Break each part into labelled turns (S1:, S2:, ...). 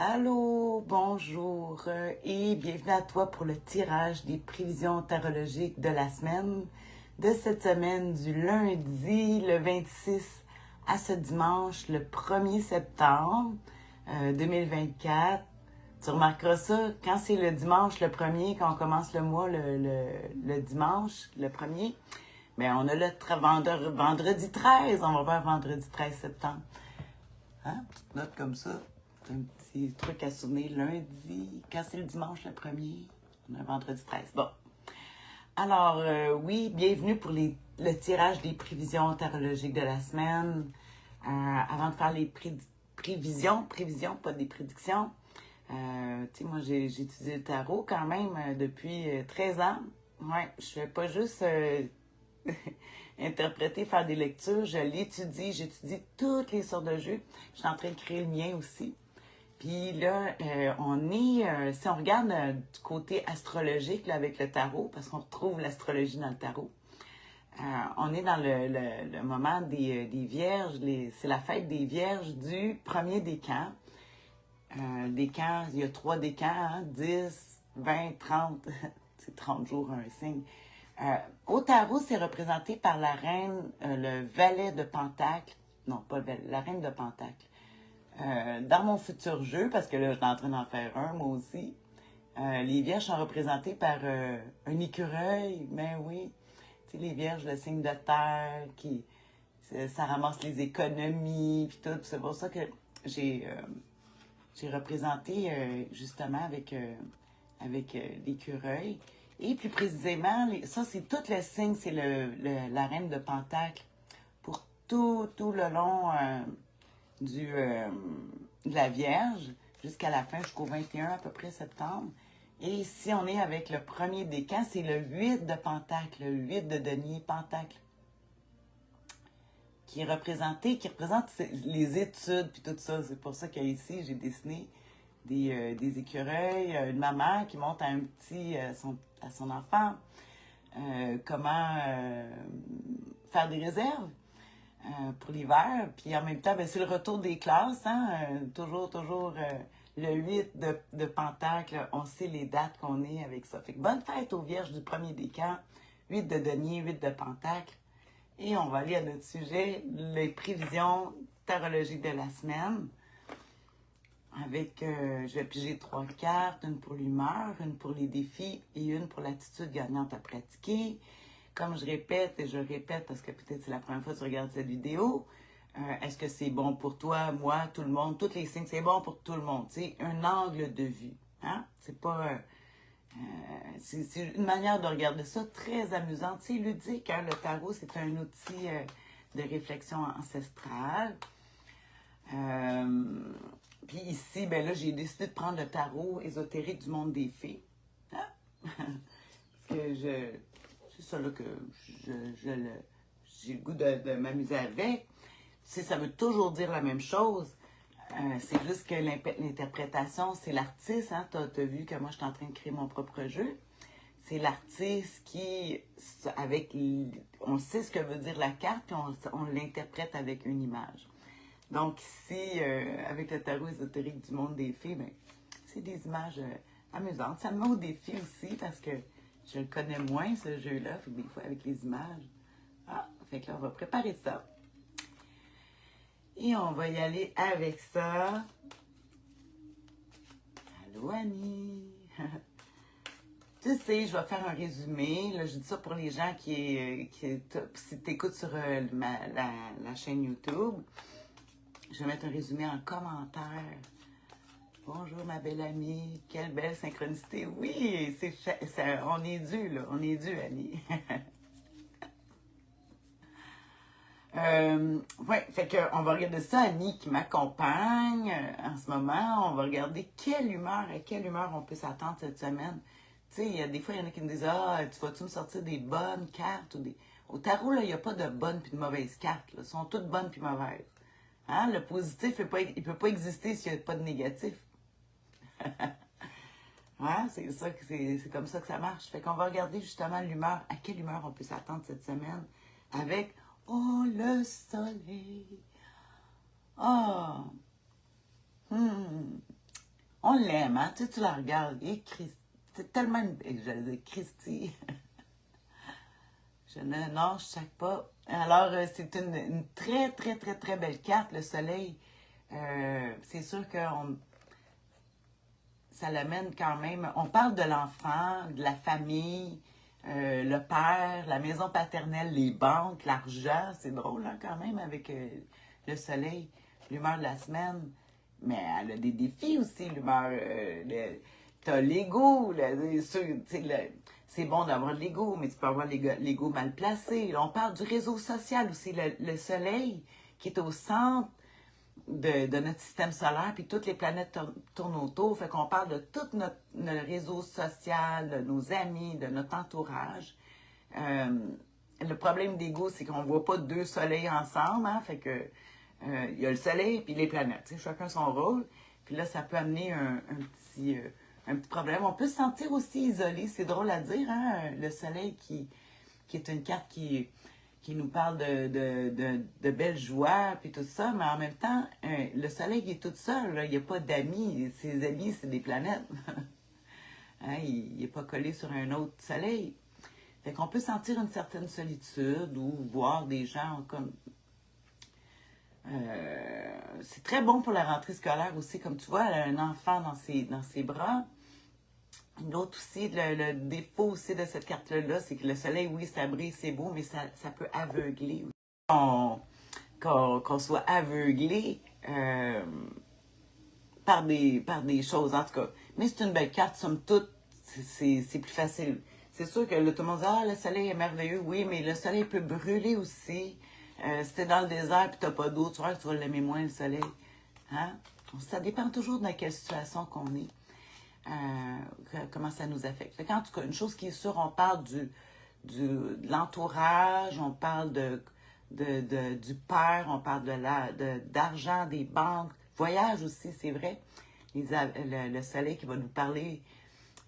S1: Allô, bonjour et bienvenue à toi pour le tirage des prévisions tarologiques de la semaine, de cette semaine du lundi le 26 à ce dimanche le 1er septembre 2024. Tu remarqueras ça, quand c'est le dimanche le 1er, quand on commence le mois le dimanche le 1er, bien on a le vendredi 13, on va voir vendredi 13 septembre. Hein? Petite note comme ça. Un petit truc à souvenir lundi. Quand c'est le dimanche le 1er, on a vendredi 13. Bon. Alors, oui, bienvenue pour le tirage des prévisions tarologiques de la semaine. Avant de faire les prévisions, pas des prédictions. Tu sais, moi, j'ai étudié le tarot quand même depuis 13 ans. Ouais, je fais pas juste interpréter, faire des lectures. Je l'étudie, j'étudie toutes les sortes de jeux. Je suis en train de créer le mien aussi. Puis là, si on regarde du côté astrologique là, avec le tarot, parce qu'on retrouve l'astrologie dans le tarot, on est dans le moment des vierges, c'est la fête des vierges du premier décan. Décan, il y a 3 décans, hein, 10, 20, 30, c'est 30 jours, un signe. Au tarot, c'est représenté par la reine, le valet de Pentacle, non, pas le valet, la reine de Pentacle. Dans mon futur jeu, parce que là, je suis en train d'en faire un, moi aussi, les vierges sont représentées par un écureuil, mais oui, tu sais, les vierges, le signe de terre, ça ramasse les économies, puis tout, c'est pour ça que j'ai représenté justement avec l'écureuil. Et plus précisément, ça, c'est tout le signe, c'est la reine de Pentacle. Pour tout le long de la Vierge, jusqu'à la fin, jusqu'au 21 à peu près septembre. Et ici, on est avec le premier décan, c'est le 8 de Pentacle, le 8 de denier Pentacle, qui représente les études, puis tout ça. C'est pour ça qu'ici, j'ai dessiné des écureuils, une maman qui montre à un petit, à son enfant, comment faire des réserves pour l'hiver. Puis en même temps, ben, c'est le retour des classes, hein? Toujours le 8 de Pentacle, on sait les dates qu'on est avec ça. Fait que bonne fête aux Vierges du premier décan, 8 de denier, 8 de Pentacle. Et on va aller à notre sujet, les prévisions tarologiques de la semaine. Avec, je vais piger 3 cartes, une pour l'humeur, une pour les défis et une pour l'attitude gagnante à pratiquer. Comme je répète et je répète parce que peut-être c'est la première fois que tu regardes cette vidéo, est-ce que c'est bon pour toi, moi, tout le monde, tous les signes, c'est bon pour tout le monde, tu sais, un angle de vue, hein? C'est pas... c'est une manière de regarder ça très amusante, c'est ludique, hein? Le tarot, c'est un outil de réflexion ancestrale. Puis ici, ben là, j'ai décidé de prendre le tarot ésotérique du monde des fées. Hein? Parce que c'est ça là que j'ai le goût de m'amuser avec. Tu sais, ça veut toujours dire la même chose. C'est juste que l'interprétation, c'est l'artiste. Hein? T'as vu que moi, je suis en train de créer mon propre jeu. C'est l'artiste qui, on sait ce que veut dire la carte, puis on l'interprète avec une image. Donc ici, avec le tarot ésotérique du monde des fées, ben, c'est des images amusantes. Ça me met au défi aussi parce que je le connais moins, ce jeu-là. Fait que des fois, avec les images. Ah, fait que là, on va préparer ça. Et on va y aller avec ça. Allô, Annie! Tu sais, je vais faire un résumé. Là, je dis ça pour les gens si tu écoutes sur la chaîne YouTube. Je vais mettre un résumé en commentaire. Bonjour ma belle amie, quelle belle synchronicité. Oui, on est dû là, on est dû Annie. Ouais, fait que on va regarder ça, Annie qui m'accompagne en ce moment. On va regarder à quelle humeur on peut s'attendre cette semaine. Tu sais, il y a des fois, il y en a qui me disent ah, tu vas-tu me sortir des bonnes cartes ou des. Au tarot, là, il n'y a pas de bonnes puis de mauvaises cartes. Là. Elles sont toutes bonnes puis mauvaises. Hein? Le positif, il ne peut pas exister s'il n'y a pas de négatif. Ouais, c'est comme ça que ça marche. Fait qu'on va regarder justement l'humeur, à quelle humeur on peut s'attendre cette semaine avec oh le soleil. Oh. On l'aime, hein? Tu la regardes. C'est tellement j'allais dire Christy. Non, je ne sais pas. Alors, c'est une très, très, très, très belle carte, le soleil. C'est sûr que ça l'amène quand même. On parle de l'enfant, de la famille, le père, la maison paternelle, les banques, l'argent. C'est drôle, hein, quand même, avec le soleil, l'humeur de la semaine. Mais elle a des défis aussi, l'humeur. T'as l'ego, c'est bon d'avoir de l'ego, mais tu peux avoir l'ego mal placé. Là, on parle du réseau social aussi, le soleil qui est au centre de notre système solaire, puis toutes les planètes tournent autour. Fait qu'on parle de tout notre réseau social, de nos amis, de notre entourage. Le problème d'ego, c'est qu'on ne voit pas deux soleils ensemble, hein, fait que il y a le soleil puis les planètes, chacun son rôle. Puis là, ça peut amener un petit problème. On peut se sentir aussi isolé, c'est drôle à dire, hein, le soleil qui est une carte qui nous parle de belles joies, puis tout ça, mais en même temps, le soleil il est tout seul, là, il n'y a pas d'amis, ses amis, c'est des planètes. Hein, il n'est pas collé sur un autre soleil. Fait qu'on peut sentir une certaine solitude ou voir des gens comme... c'est très bon pour la rentrée scolaire aussi, comme tu vois, elle a un enfant dans ses bras. L'autre aussi, le défaut aussi de cette carte-là, c'est que le soleil, oui, ça brille, c'est beau, mais ça peut aveugler. Qu'on soit aveuglé par des choses, en tout cas. Mais c'est une belle carte, somme toute, c'est plus facile. C'est sûr que là, tout le monde dit, ah, le soleil est merveilleux, oui, mais le soleil peut brûler aussi. Si t'es dans le désert et t'as pas d'eau, tu vas l'aimer moins, le soleil. Hein? Ça dépend toujours de quelle situation qu'on est. Comment ça nous affecte. Fait en tout cas, une chose qui est sûre, on parle de l'entourage, on parle du père, on parle d'argent, des banques, voyage aussi, c'est vrai. Le soleil qui va nous parler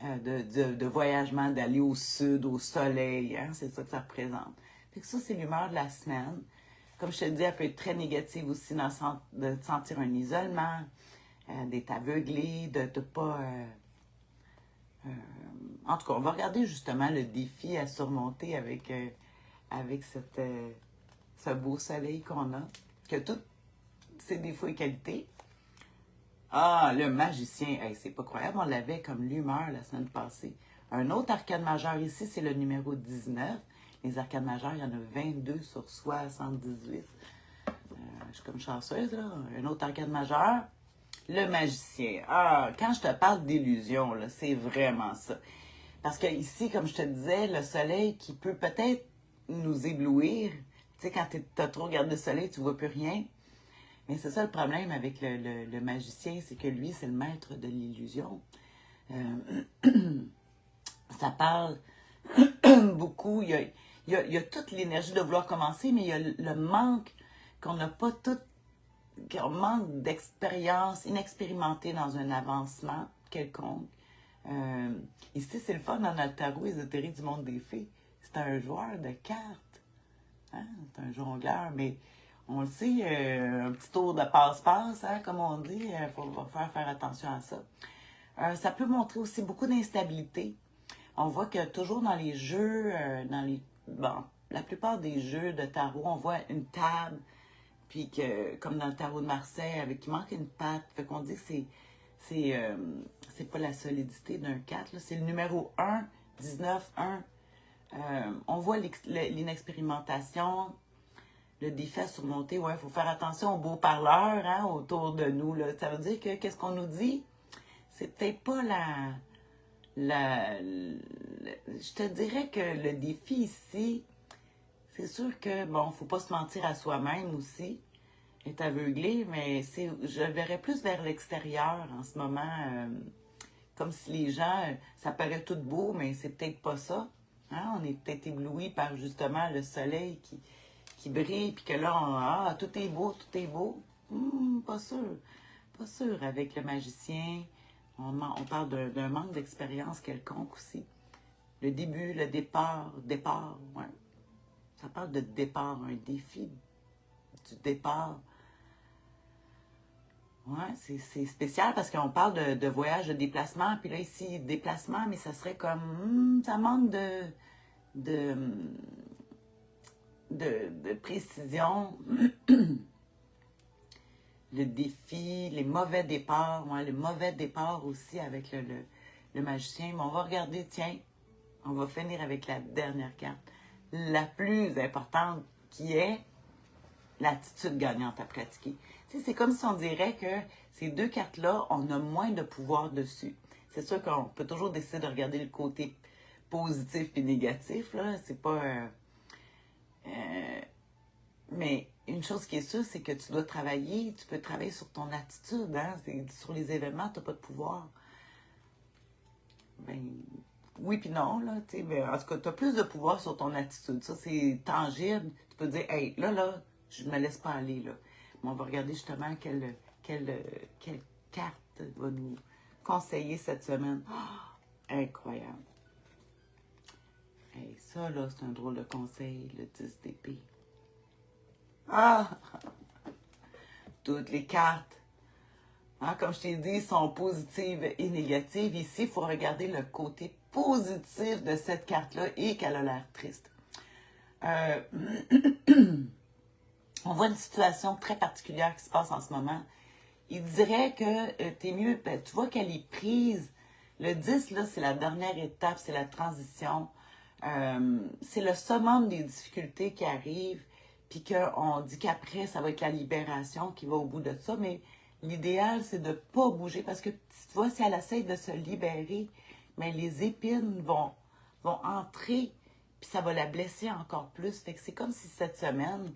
S1: de voyagement, d'aller au sud, au soleil, hein, c'est ça que ça représente. Fait que ça, c'est l'humeur de la semaine. Comme je te dis, elle peut être très négative aussi dans le sens de sentir un isolement, d'être aveuglé, de ne pas... en tout cas, on va regarder justement le défi à surmonter avec ce beau soleil qu'on a, que tous ses défauts et qualités. Ah, le magicien, hey, c'est pas croyable, on l'avait comme l'humeur la semaine passée. Un autre arcade majeur ici, c'est le numéro 19. Les arcades majeures, il y en a 22 sur 78. Je suis comme chanceuse, là. Un autre arcade majeur. Le magicien. Ah, quand je te parle d'illusion, là, c'est vraiment ça. Parce que ici, comme je te disais, le soleil qui peut peut-être nous éblouir. Tu sais, quand tu as trop regardé le soleil, tu vois plus rien. Mais c'est ça le problème avec le magicien, c'est que lui, c'est le maître de l'illusion. Ça parle beaucoup. Il y a toute l'énergie de vouloir commencer, mais il y a le manque qu'on n'a pas tout, qu'on manque d'expérience, inexpérimenté dans un avancement quelconque. Ici, c'est le fun dans notre tarot ésotérique du monde des fées. C'est un joueur de cartes. Hein? C'est un jongleur, mais on le sait, un petit tour de passe-passe, hein, comme on dit, il faut faire attention à ça. Ça peut montrer aussi beaucoup d'instabilité. On voit que toujours dans les jeux, la plupart des jeux de tarot, on voit une table, puis que, comme dans le tarot de Marseille, avec qui manque une patte, fait qu'on dit que c'est pas la solidité d'un 4, c'est le numéro 1, 19, 1. On voit l'inexpérimentation, le défi à surmonter. Ouais, il faut faire attention aux beaux parleurs, hein, autour de nous. Là. Ça veut dire que qu'est-ce qu'on nous dit? C'est peut-être pas je te dirais que le défi ici, c'est sûr que, bon, faut pas se mentir à soi-même aussi, être aveuglé, mais je verrais plus vers l'extérieur en ce moment, comme si les gens, ça paraît tout beau, mais c'est peut-être pas ça. Hein? On est peut-être ébloui par justement le soleil qui brille, puis que là, tout est beau, tout est beau. Pas sûr. Pas sûr. Avec le magicien, on parle d'un manque d'expérience quelconque aussi. Le début, le départ, ouais. Ça parle de départ, un défi du départ. Ouais, c'est spécial parce qu'on parle de voyage, de déplacement, puis là, ici, déplacement, mais ça serait comme, ça manque de, de précision. Le défi, les mauvais départs, ouais, le mauvais départ aussi avec le magicien. Mais on va regarder, tiens, on va finir avec la dernière carte, la plus importante, qui est l'attitude gagnante à pratiquer. Tu sais, c'est comme si on dirait que ces deux cartes-là, on a moins de pouvoir dessus. C'est sûr qu'on peut toujours décider de regarder le côté positif et négatif, là. C'est pas... mais une chose qui est sûre, c'est que tu dois travailler, tu peux travailler sur ton attitude, hein? Sur les événements, tu n'as pas de pouvoir. Ben, oui puis non, là, tu sais, mais en tout cas, tu as plus de pouvoir sur ton attitude. Ça, c'est tangible. Tu peux dire, hey, là, je me laisse pas aller, là. Mais on va regarder justement quelle carte va nous conseiller cette semaine. Oh, incroyable. Hey, ça, là, c'est un drôle de conseil, le 10 d'épée. Ah! Toutes les cartes, hein, comme je t'ai dit, sont positives et négatives. Ici, il faut regarder le côté positif de cette carte-là et qu'elle a l'air triste. On voit une situation très particulière qui se passe en ce moment. Il dirait que t'es mieux, ben, tu vois qu'elle est prise. Le 10, là, c'est la dernière étape, c'est la transition. C'est le summum des difficultés qui arrivent, puis qu'on dit qu'après, ça va être la libération qui va au bout de ça, mais l'idéal, c'est de ne pas bouger, parce que, tu vois, si elle essaie de se libérer, mais les épines vont entrer, puis ça va la blesser encore plus. Fait que c'est comme si cette semaine,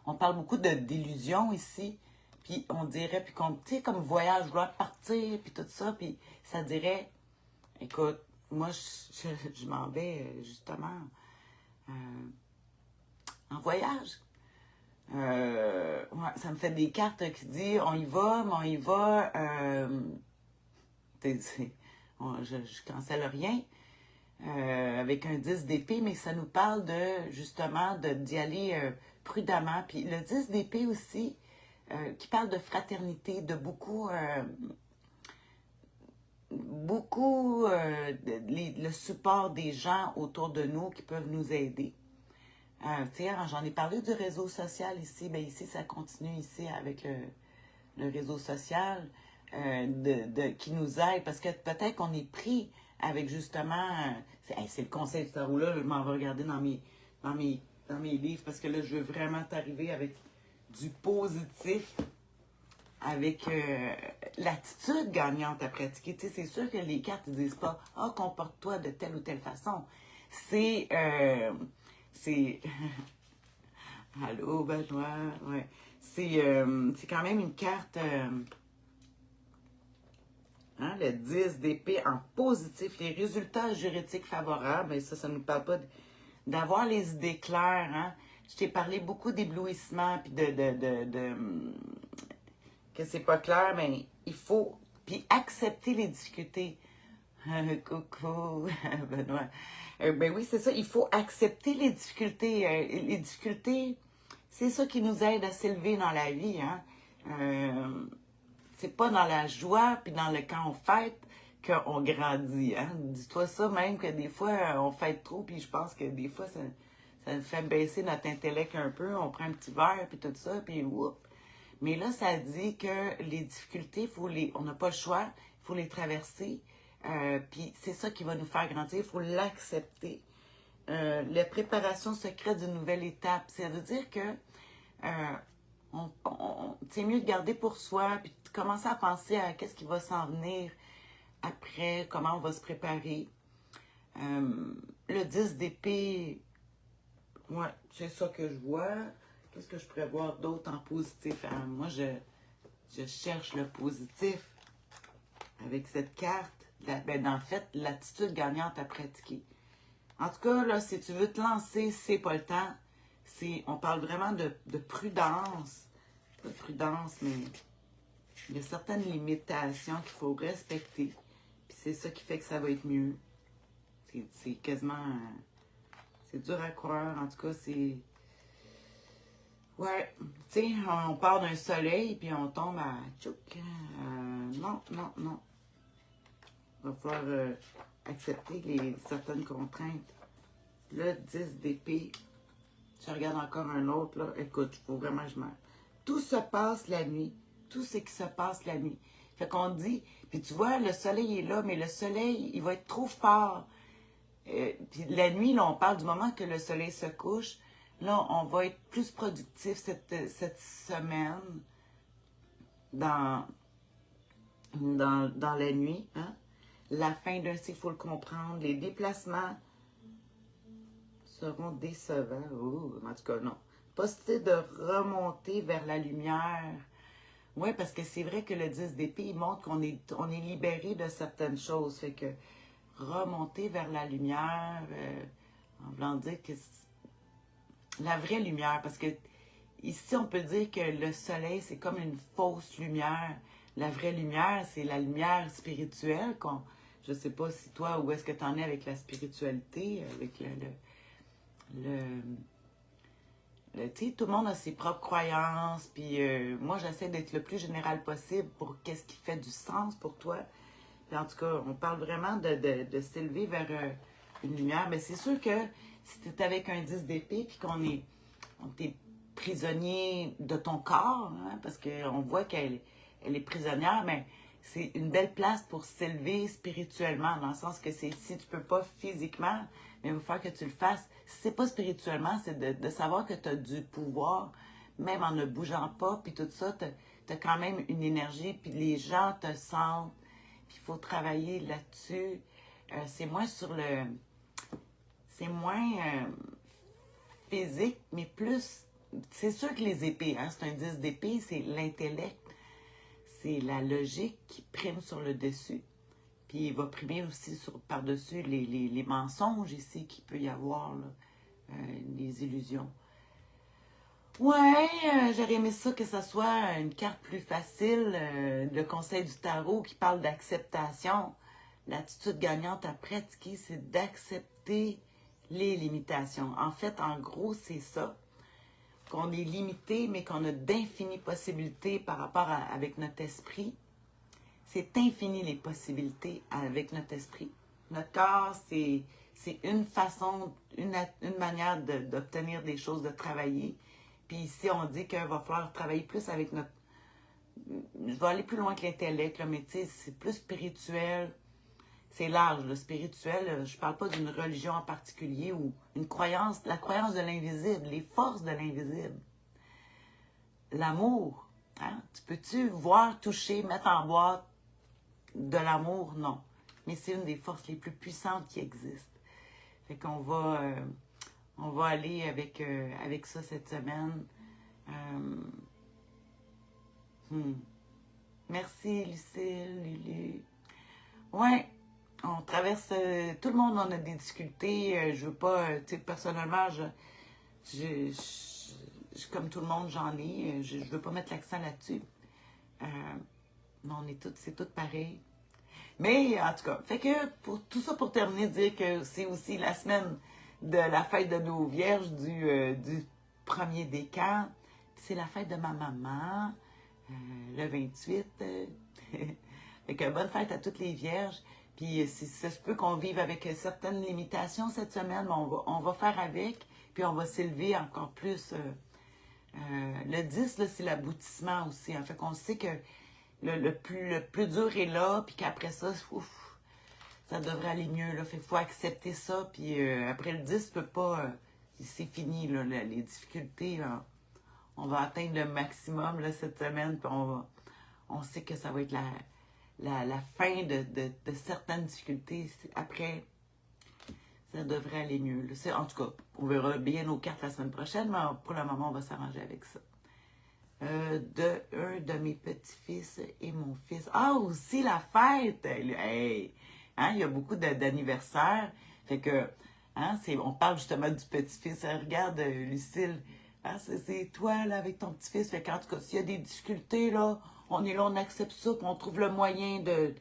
S1: on parle beaucoup d'illusions ici, puis on dirait, puis qu'on, tu sais, comme voyage, je dois partir, puis tout ça, puis ça dirait, écoute, moi, je m'en vais justement euh, en voyage. Ouais, ça me fait des cartes qui disent, on y va, mais on y va, je cancelle rien. Avec un 10 d'épée, mais ça nous parle de, justement, d'y aller prudemment. Puis le 10 d'épée aussi, qui parle de fraternité, de beaucoup le support des gens autour de nous qui peuvent nous aider. J'en ai parlé du réseau social ici. Ben ici, ça continue ici avec le réseau social qui nous aide parce que peut-être qu'on est pris avec justement. C'est le conseil du tarot-là, je m'en vais regarder dans mes livres parce que là, je veux vraiment t'arriver avec du positif, avec l'attitude gagnante à pratiquer. Tu sais, c'est sûr que les cartes ne disent pas ah, comporte-toi de telle ou telle façon. C'est. Allô, Benoît. Ouais. C'est quand même une carte. Hein, le 10 d'épée en positif, les résultats juridiques favorables, et ça ne nous parle pas d'avoir les idées claires. Hein. Je t'ai parlé beaucoup d'éblouissement, puis que c'est pas clair, mais il faut, puis accepter les difficultés. Coucou, Benoît. Ben oui, c'est ça, il faut accepter les difficultés. Les difficultés, c'est ça qui nous aide à s'élever dans la vie. Hein. C'est pas dans la joie, puis dans le quand on fête, qu'on grandit. Hein? Dis-toi ça même que des fois, on fête trop, puis je pense que des fois, ça fait baisser notre intellect un peu. On prend un petit verre, puis tout ça, puis whoop. Mais là, ça dit que les difficultés, on n'a pas le choix, il faut les traverser. Puis c'est ça qui va nous faire grandir, il faut l'accepter. La préparation secrète d'une nouvelle étape, c'est-à-dire que c'est mieux de garder pour soi, puis de commencer à penser à qu'est-ce qui va s'en venir après, comment on va se préparer. Le 10 d'épée, ouais, c'est ça que je vois. Qu'est-ce que je pourrais voir d'autre en positif? Moi, je cherche le positif avec cette carte. En fait, l'attitude gagnante à pratiquer. En tout cas, là, si tu veux te lancer, c'est pas le temps. On parle vraiment de prudence. Pas de prudence, mais il y a certaines limitations qu'il faut respecter. Puis c'est ça qui fait que ça va être mieux. C'est quasiment... c'est dur à croire. En tout cas, c'est... Ouais, tu sais, on part d'un soleil, puis on tombe à tchouk. Non, non, non. Il va falloir accepter certaines contraintes. Le 10 d'épée. Je regarde encore un autre, là. Écoute, il faut vraiment que je m'en... Tout se passe la nuit. Tout ce qui se passe la nuit. Fait qu'on dit... Puis tu vois, le soleil est là, mais le soleil, il va être trop fort. Puis la nuit, là, on parle du moment que le soleil se couche. Là, on va être plus productif cette semaine dans, dans la nuit. Hein? La fin d'un cycle, il faut le comprendre. Les déplacements seront décevants. Ouh, en tout cas, non. Possibilité de remonter vers la lumière. Oui, parce que c'est vrai que le 10 d'épée, il montre on est libéré de certaines choses. Fait que remonter vers la lumière, en voulant dire que la vraie lumière, parce que ici, on peut dire que le soleil, c'est comme une fausse lumière. La vraie lumière, c'est la lumière spirituelle. Je ne sais pas si toi, où est-ce que tu en es avec la spiritualité, avec tu sais, tout le monde a ses propres croyances, puis moi, j'essaie d'être le plus général possible pour qu'est-ce qui fait du sens pour toi. Puis en tout cas, on parle vraiment de s'élever vers une lumière. Mais c'est sûr que si tu es avec un 10 d'épée, puis on est prisonnier de ton corps, hein, parce qu'on voit qu'elle est prisonnière, mais c'est une belle place pour s'élever spirituellement, dans le sens que si tu peux pas physiquement, mais il va falloir que tu le fasses. Si c'est pas spirituellement, c'est de savoir que tu as du pouvoir, même en ne bougeant pas, puis tout ça, tu as quand même une énergie, puis les gens te sentent, puis il faut travailler là-dessus. C'est moins sur le... C'est moins physique, mais plus... C'est sûr que les épées, hein, c'est un 10 d'épée, c'est l'intellect, c'est la logique qui prime sur le dessus. Puis il va primer aussi par-dessus les mensonges ici qu'il peut y avoir, là, les illusions. Ouais, j'aurais aimé ça que ça soit une carte plus facile, le conseil du tarot qui parle d'acceptation. L'attitude gagnante à pratiquer, c'est d'accepter les limitations. En fait, en gros, c'est ça, qu'on est limité, mais qu'on a d'infinies possibilités par rapport avec notre esprit. C'est infini les possibilités avec notre esprit. Notre corps, c'est une façon, une manière d'obtenir des choses, de travailler. Puis ici, on dit qu'il va falloir travailler plus avec notre... Je vais aller plus loin que l'intellect, mais tu sais, c'est plus spirituel. C'est large, le spirituel. Je parle pas d'une religion en particulier ou une croyance, la croyance de l'invisible, les forces de l'invisible. L'amour. Hein? Tu peux-tu voir, toucher, mettre en boîte de l'amour? Non. Mais c'est une des forces les plus puissantes qui existent. Fait qu'on va... on va aller avec ça cette semaine. Merci, Lucille, Lulu. Ouais, on traverse... tout le monde en a des difficultés. Je veux pas... tu sais, personnellement, comme tout le monde, j'en ai. Je veux pas mettre l'accent là-dessus. Mais c'est tout pareil. Mais, en tout cas, fait que, pour tout ça pour terminer, dire que c'est aussi la semaine de la fête de nos vierges du premier décan. C'est la fête de ma maman, le 28. Fait que bonne fête à toutes les vierges. Puis si ça se peut qu'on vive avec certaines limitations cette semaine, mais on va faire avec, puis on va s'élever encore plus. Le 10, là, c'est l'aboutissement aussi. Hein. Fait qu'on sait que le plus dur est là, puis qu'après ça, ouf, ça devrait aller mieux. Là. Fait qu'il faut accepter ça, puis après le 10, tu peux pas... c'est fini, là, les difficultés. Là. On va atteindre le maximum là, cette semaine, puis on sait que ça va être la fin de certaines difficultés. Après, ça devrait aller mieux. Là. En tout cas, on verra bien nos cartes la semaine prochaine, mais pour le moment, on va s'arranger avec ça. Un de mes petits-fils et mon fils. Ah, aussi la fête! Hey! Hein, il y a beaucoup d'anniversaires. Fait que, hein, on parle justement du petit-fils. Regarde, Lucille, hein, c'est toi, là, avec ton petit-fils. Fait qu'en tout cas, s'il y a des difficultés, là, on est là, on accepte ça, puis on trouve le moyen de...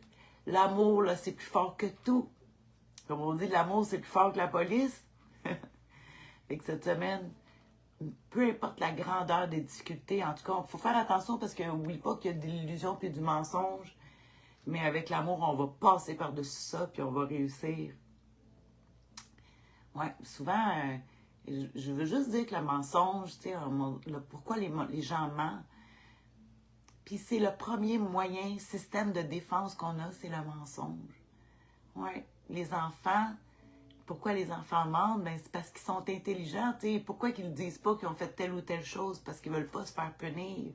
S1: L'amour, là, c'est plus fort que tout. Comme on dit, l'amour, c'est plus fort que la police. Fait que cette semaine, peu importe la grandeur des difficultés, en tout cas, il faut faire attention parce qu'oublie pas qu'il y a de l'illusion puis du mensonge, mais avec l'amour, on va passer par-dessus ça puis on va réussir. Ouais, souvent, je veux juste dire que le mensonge, tu sais, pourquoi les gens mentent, puis c'est le premier moyen, système de défense qu'on a, c'est le mensonge. Ouais, les enfants, pourquoi les enfants mentent? Ben, c'est parce qu'ils sont intelligents, tu sais. Pourquoi qu'ils ne disent pas qu'ils ont fait telle ou telle chose? Parce qu'ils ne veulent pas se faire punir.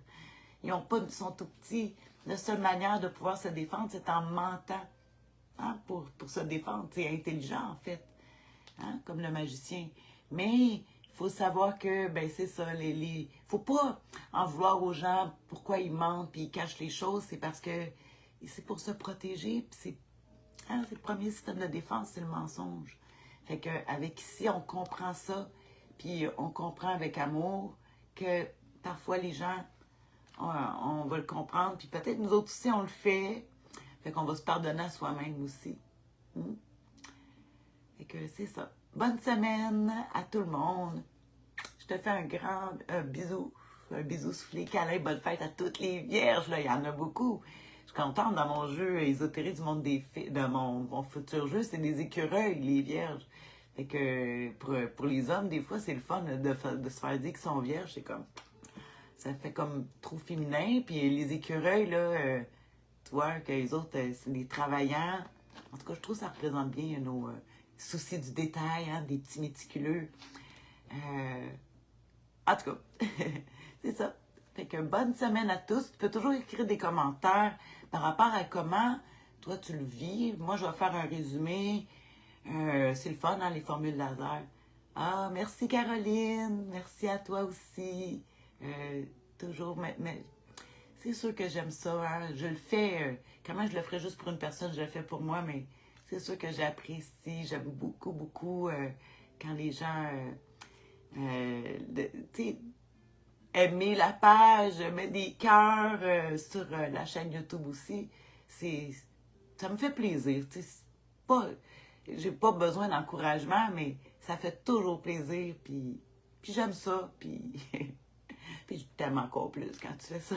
S1: Ils sont tout petits. La seule manière de pouvoir se défendre, c'est en mentant. Hein, pour se défendre. C'est intelligent, en fait. Hein, comme le magicien. Mais il faut savoir que, ben c'est ça, faut pas en vouloir aux gens pourquoi ils mentent puis ils cachent les choses. C'est parce que c'est pour se protéger. Puis c'est le premier système de défense, c'est le mensonge. Fait qu'avec ici, on comprend ça, puis on comprend avec amour que parfois les gens, on va le comprendre, puis peut-être nous autres aussi, on le fait. Fait qu'on va se pardonner à soi-même aussi. Hmm? Fait que c'est ça. Bonne semaine à tout le monde. Je te fais un bisou soufflé, câlin, bonne fête à toutes les vierges. Là, il y en a beaucoup. Je suis contente dans mon jeu ésotérique du monde des filles, de mon futur jeu, c'est des écureuils, les vierges. Fait que pour les hommes, des fois, c'est le fun de se faire dire qu'ils sont vierges. C'est comme, ça fait comme trop féminin. Puis les écureuils, là, tu vois, que les autres, c'est des travaillants. En tout cas, je trouve que ça représente bien nos soucis du détail, hein, des petits méticuleux. En tout cas, c'est ça. Fait que bonne semaine à tous. Tu peux toujours écrire des commentaires par rapport à comment toi tu le vis. Moi, je vais faire un résumé. C'est le fun, hein, les formules laser. Ah, merci Caroline. Merci à toi aussi. Toujours, mais c'est sûr que j'aime ça. Hein. Je le fais. Comment je le ferais juste pour une personne, je le fais pour moi, mais c'est sûr que j'apprécie. J'aime beaucoup, beaucoup quand les gens... tu sais, aimer la page, mettre des cœurs sur la chaîne YouTube aussi. Ça me fait plaisir. J'ai pas besoin d'encouragement, mais ça fait toujours plaisir. Puis j'aime ça. Puis, puis je t'aime encore plus quand tu fais ça.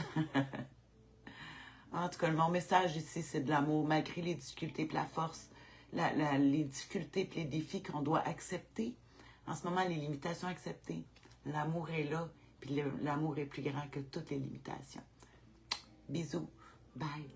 S1: En tout cas, mon message ici, c'est de l'amour, malgré les difficultés et la force, les difficultés et les défis qu'on doit accepter. En ce moment, les limitations acceptées. L'amour est là. Puis l'amour est plus grand que toutes les limitations. Bisous. Bye.